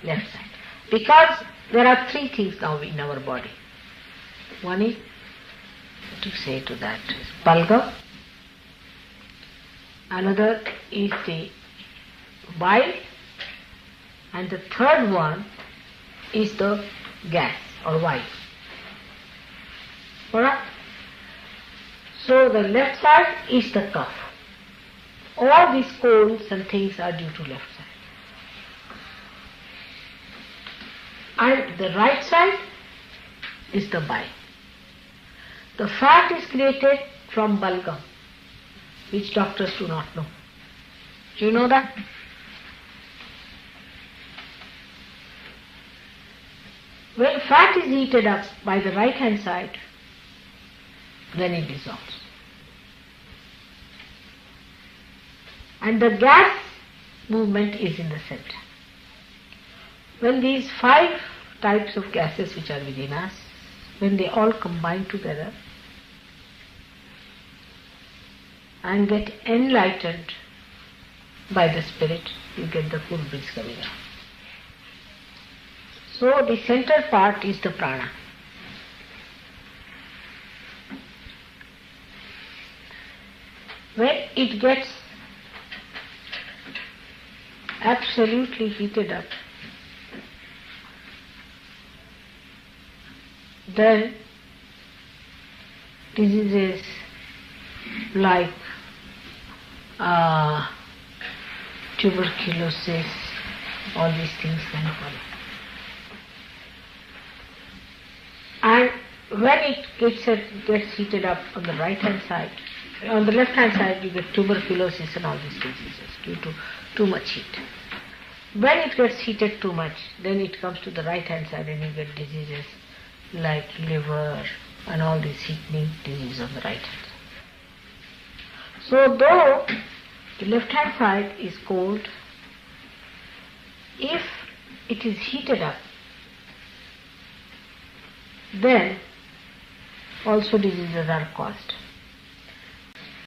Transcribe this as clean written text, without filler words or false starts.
left side. Because there are three things now in our body. One is, to say to that, is bulgum. Another is the bile. And the third one is the gas or bile. Alright? So the left side is the cough. All these colds and things are due to left side. And the right side is the bile. The fat is created from bulgum, which doctors do not know. Do you know that? When fat is heated up by the right hand side, then it dissolves. And the gas movement is in the center. When these 5 types of gases which are within us, when they all combine together and get enlightened by the spirit, you get the cool breeze coming out. So the center part is the prana. When it gets absolutely heated up, then diseases like tuberculosis, all these things can follow. And when it gets heated up on the right hand side, on the left hand side you get tuberculosis and all these diseases due to too much heat. When it gets heated too much, then it comes to the right hand side and you get diseases like liver and all these heating diseases of the right hand side. So though the left hand side is cold, if it is heated up, then also diseases are caused.